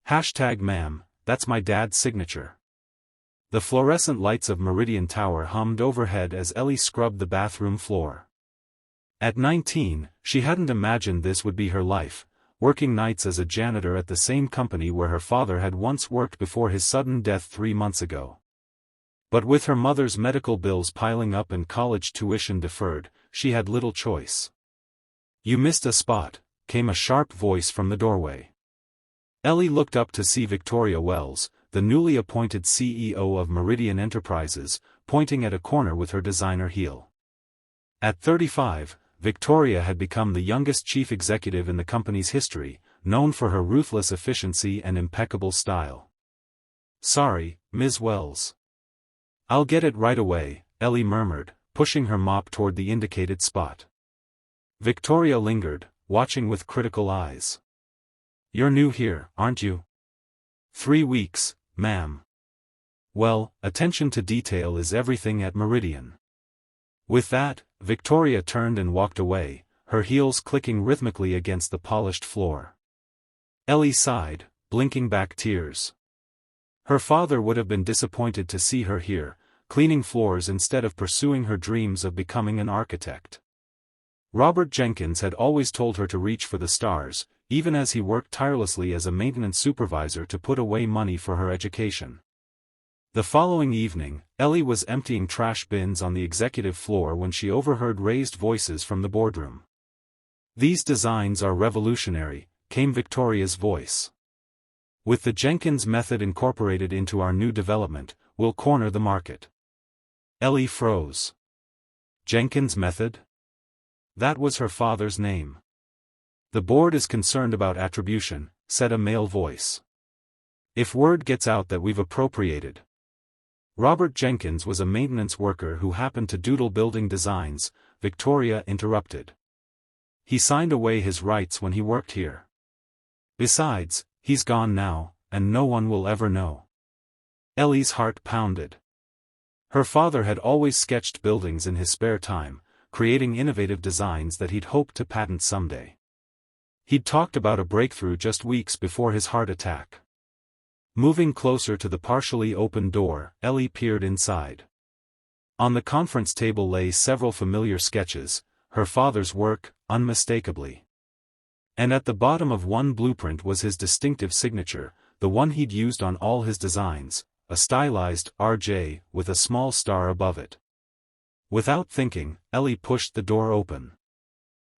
Ma'am, that's my dad's signature. The fluorescent lights of Meridian Tower hummed overhead as Ellie scrubbed the bathroom floor. At 19, she hadn't imagined this would be her life, working nights as a janitor at the same company where her father had once worked before his sudden death 3 months ago. But with her mother's medical bills piling up and college tuition deferred, she had little choice. "You missed a spot," came a sharp voice from the doorway. Ellie looked up to see Victoria Wells, the newly appointed CEO of Meridian Enterprises, pointing at a corner with her designer heel. At 35, Victoria had become the youngest chief executive in the company's history, known for her ruthless efficiency and impeccable style. "Sorry, Ms. Wells. I'll get it right away," Ellie murmured, pushing her mop toward the indicated spot. Victoria lingered, watching with critical eyes. "You're new here, aren't you?" 3 weeks, ma'am." "Well, attention to detail is everything at Meridian." With that, Victoria turned and walked away, her heels clicking rhythmically against the polished floor. Ellie sighed, blinking back tears. Her father would have been disappointed to see her here, cleaning floors instead of pursuing her dreams of becoming an architect. Robert Jenkins had always told her to reach for the stars, even as he worked tirelessly as a maintenance supervisor to put away money for her education. The following evening, Ellie was emptying trash bins on the executive floor when she overheard raised voices from the boardroom. "These designs are revolutionary," came Victoria's voice. "With the Jenkins Method incorporated into our new development, we'll corner the market." Ellie froze. Jenkins Method? That was her father's name. "The board is concerned about attribution," said a male voice. "If word gets out that we've appropriated." Robert Jenkins was a maintenance worker who happened to doodle building designs, Victoria interrupted. "He signed away his rights when he worked here. Besides, he's gone now, and no one will ever know." Ellie's heart pounded. Her father had always sketched buildings in his spare time, creating innovative designs that he'd hoped to patent someday. He'd talked about a breakthrough just weeks before his heart attack. Moving closer to the partially open door, Ellie peered inside. On the conference table lay several familiar sketches, her father's work, unmistakably. And at the bottom of one blueprint was his distinctive signature, the one he'd used on all his designs, a stylized RJ with a small star above it. Without thinking, Ellie pushed the door open.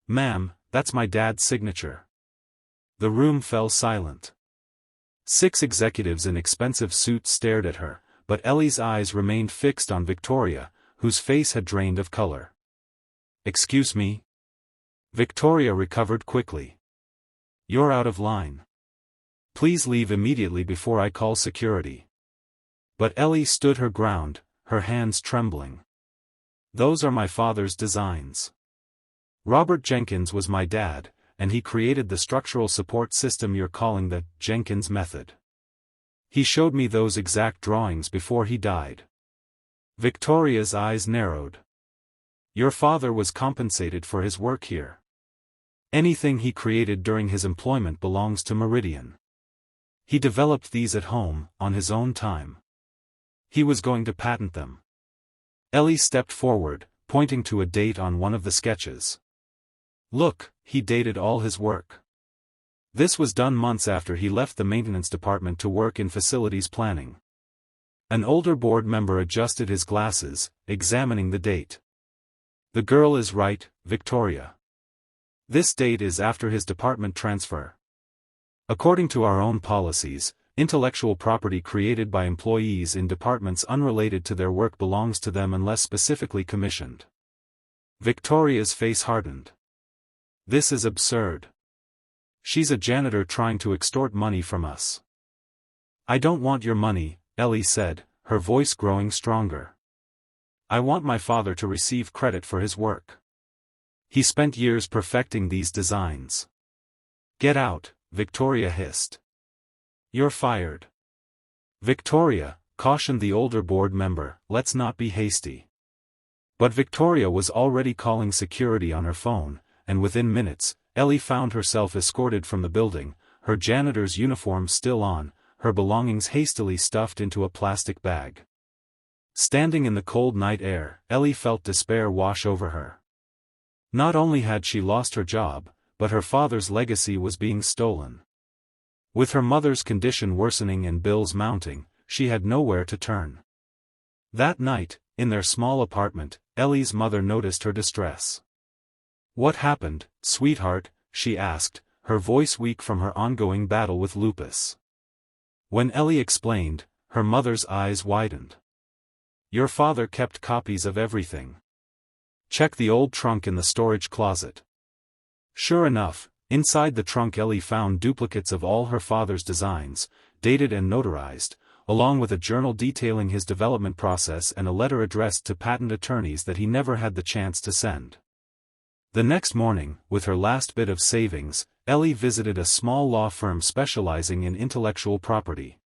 "Ma'am, that's my dad's signature." The room fell silent. 6 executives in expensive suits stared at her, but Ellie's eyes remained fixed on Victoria, whose face had drained of color. "Excuse me?" Victoria recovered quickly. "You're out of line. Please leave immediately before I call security." But Ellie stood her ground, her hands trembling. "Those are my father's designs. Robert Jenkins was my dad, and he created the structural support system you're calling the Jenkins Method. He showed me those exact drawings before he died." Victoria's eyes narrowed. "Your father was compensated for his work here. Anything he created during his employment belongs to Meridian. He developed these at home, on his own time. He was going to patent them." Ellie stepped forward, pointing to a date on one of the sketches. "Look, he dated all his work. This was done months after he left the maintenance department to work in facilities planning." An older board member adjusted his glasses, examining the date. "The girl is right, Victoria. This date is after his department transfer. According to our own policies, intellectual property created by employees in departments unrelated to their work belongs to them unless specifically commissioned." Victoria's face hardened. "This is absurd. She's a janitor trying to extort money from us." "I don't want your money," Ellie said, her voice growing stronger. "I want my father to receive credit for his work. He spent years perfecting these designs." "Get out," Victoria hissed. "You're fired." "Victoria," cautioned the older board member, "let's not be hasty." But Victoria was already calling security on her phone, and within minutes, Ellie found herself escorted from the building, her janitor's uniform still on, her belongings hastily stuffed into a plastic bag. Standing in the cold night air, Ellie felt despair wash over her. Not only had she lost her job, but her father's legacy was being stolen. With her mother's condition worsening and bills mounting, she had nowhere to turn. That night, in their small apartment, Ellie's mother noticed her distress. "What happened, sweetheart?" she asked, her voice weak from her ongoing battle with lupus. When Ellie explained, her mother's eyes widened. "Your father kept copies of everything. Check the old trunk in the storage closet." Sure enough, inside the trunk Ellie found duplicates of all her father's designs, dated and notarized, along with a journal detailing his development process and a letter addressed to patent attorneys that he never had the chance to send. The next morning, with her last bit of savings, Ellie visited a small law firm specializing in intellectual property.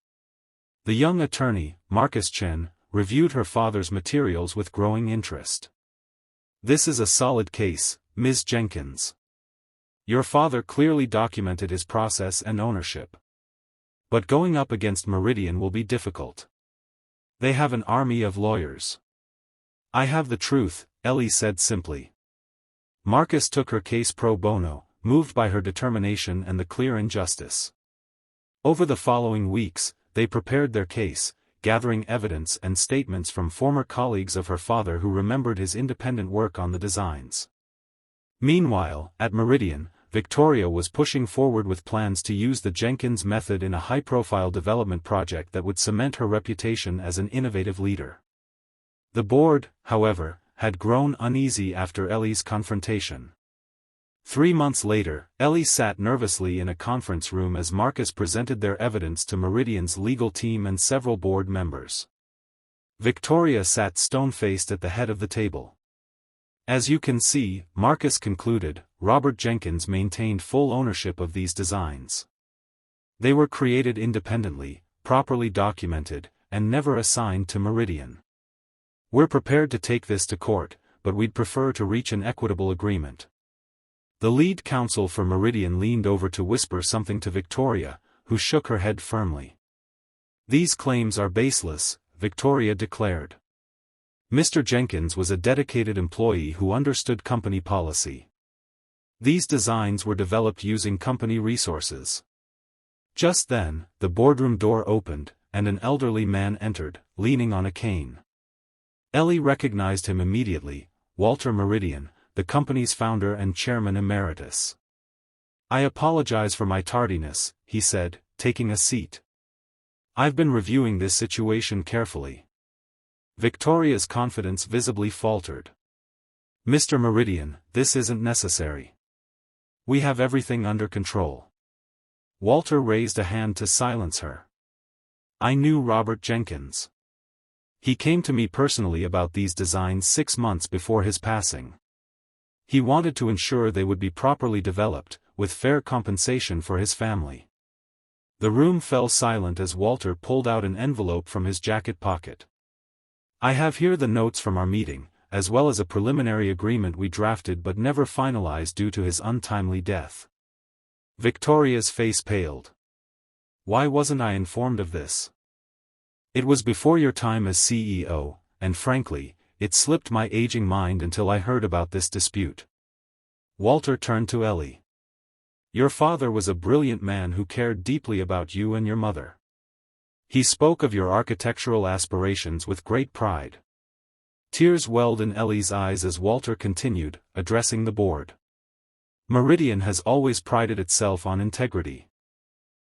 The young attorney, Marcus Chen, reviewed her father's materials with growing interest. "This is a solid case, Ms. Jenkins. Your father clearly documented his process and ownership. But going up against Meridian will be difficult. They have an army of lawyers." "I have the truth," Ellie said simply. Marcus took her case pro bono, moved by her determination and the clear injustice. Over the following weeks, they prepared their case, gathering evidence and statements from former colleagues of her father who remembered his independent work on the designs. Meanwhile, at Meridian, Victoria was pushing forward with plans to use the Jenkins method in a high-profile development project that would cement her reputation as an innovative leader. The board, however, had grown uneasy after Ellie's confrontation. 3 months later, Ellie sat nervously in a conference room as Marcus presented their evidence to Meridian's legal team and several board members. Victoria sat stone-faced at the head of the table. "As you can see," Marcus concluded, "Robert Jenkins maintained full ownership of these designs. They were created independently, properly documented, and never assigned to Meridian. We're prepared to take this to court, but we'd prefer to reach an equitable agreement." The lead counsel for Meridian leaned over to whisper something to Victoria, who shook her head firmly. "These claims are baseless," Victoria declared. Mr. Jenkins was a dedicated employee who understood company policy. These designs were developed using company resources. Just then, the boardroom door opened, and an elderly man entered, leaning on a cane. Ellie recognized him immediately, Walter Meridian, the company's founder and chairman emeritus. "I apologize for my tardiness," he said, taking a seat. "I've been reviewing this situation carefully." Victoria's confidence visibly faltered. "Mr. Meridian, this isn't necessary. We have everything under control." Walter raised a hand to silence her. "I knew Robert Jenkins. He came to me personally about these designs 6 months before his passing. He wanted to ensure they would be properly developed, with fair compensation for his family." The room fell silent as Walter pulled out an envelope from his jacket pocket. "I have here the notes from our meeting, as well as a preliminary agreement we drafted but never finalized due to his untimely death." Victoria's face paled. "Why wasn't I informed of this? It was before your time as CEO, and frankly, it slipped my aging mind until I heard about this dispute." Walter turned to Ellie. "Your father was a brilliant man who cared deeply about you and your mother. He spoke of your architectural aspirations with great pride." Tears welled in Ellie's eyes as Walter continued, addressing the board. "Meridian has always prided itself on integrity.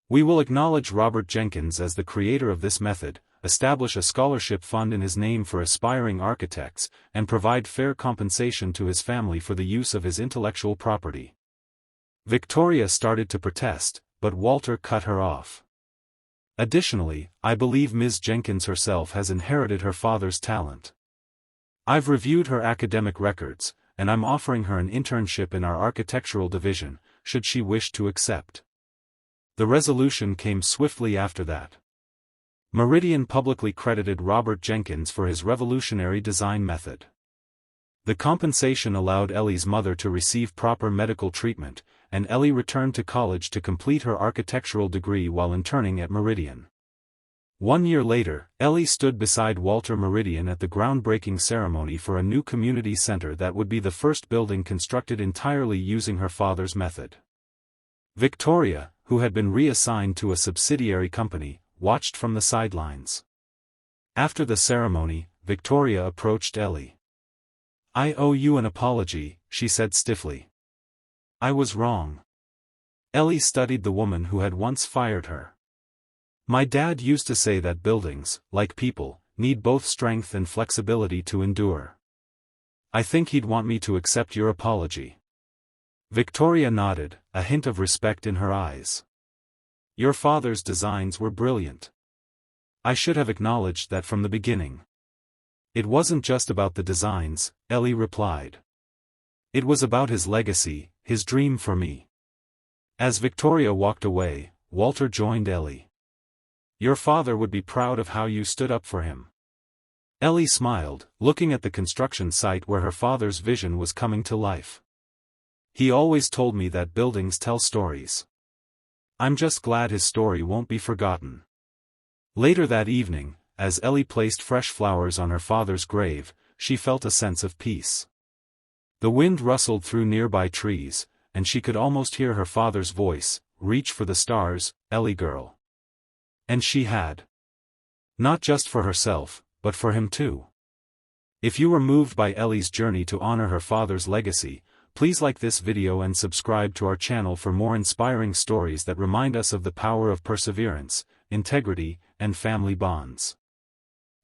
We will acknowledge Robert Jenkins as the creator of this method, establish a scholarship fund in his name for aspiring architects, and provide fair compensation to his family for the use of his intellectual property." Victoria started to protest, but Walter cut her off. "Additionally, I believe Ms. Jenkins herself has inherited her father's talent. I've reviewed her academic records, and I'm offering her an internship in our architectural division, should she wish to accept." The resolution came swiftly after that. Meridian publicly credited Robert Jenkins for his revolutionary design method. The compensation allowed Ellie's mother to receive proper medical treatment, and Ellie returned to college to complete her architectural degree while interning at Meridian. 1 year later, Ellie stood beside Walter Meridian at the groundbreaking ceremony for a new community center that would be the first building constructed entirely using her father's method. Victoria, who had been reassigned to a subsidiary company, watched from the sidelines. After the ceremony, Victoria approached Ellie. "I owe you an apology," she said stiffly. "I was wrong." Ellie studied the woman who had once fired her. "My dad used to say that buildings, like people, need both strength and flexibility to endure. I think he'd want me to accept your apology." Victoria nodded, a hint of respect in her eyes. "Your father's designs were brilliant. I should have acknowledged that from the beginning." "It wasn't just about the designs," Ellie replied. "It was about his legacy, his dream for me." As Victoria walked away, Walter joined Ellie. "Your father would be proud of how you stood up for him." Ellie smiled, looking at the construction site where her father's vision was coming to life. "He always told me that buildings tell stories. I'm just glad his story won't be forgotten." Later that evening, as Ellie placed fresh flowers on her father's grave, she felt a sense of peace. The wind rustled through nearby trees, and she could almost hear her father's voice, "Reach for the stars, Ellie girl." And she had. Not just for herself, but for him too. If you were moved by Ellie's journey to honor her father's legacy, please like this video and subscribe to our channel for more inspiring stories that remind us of the power of perseverance, integrity, and family bonds.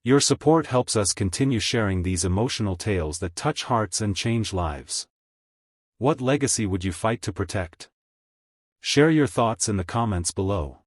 Your support helps us continue sharing these emotional tales that touch hearts and change lives. What legacy would you fight to protect? Share your thoughts in the comments below.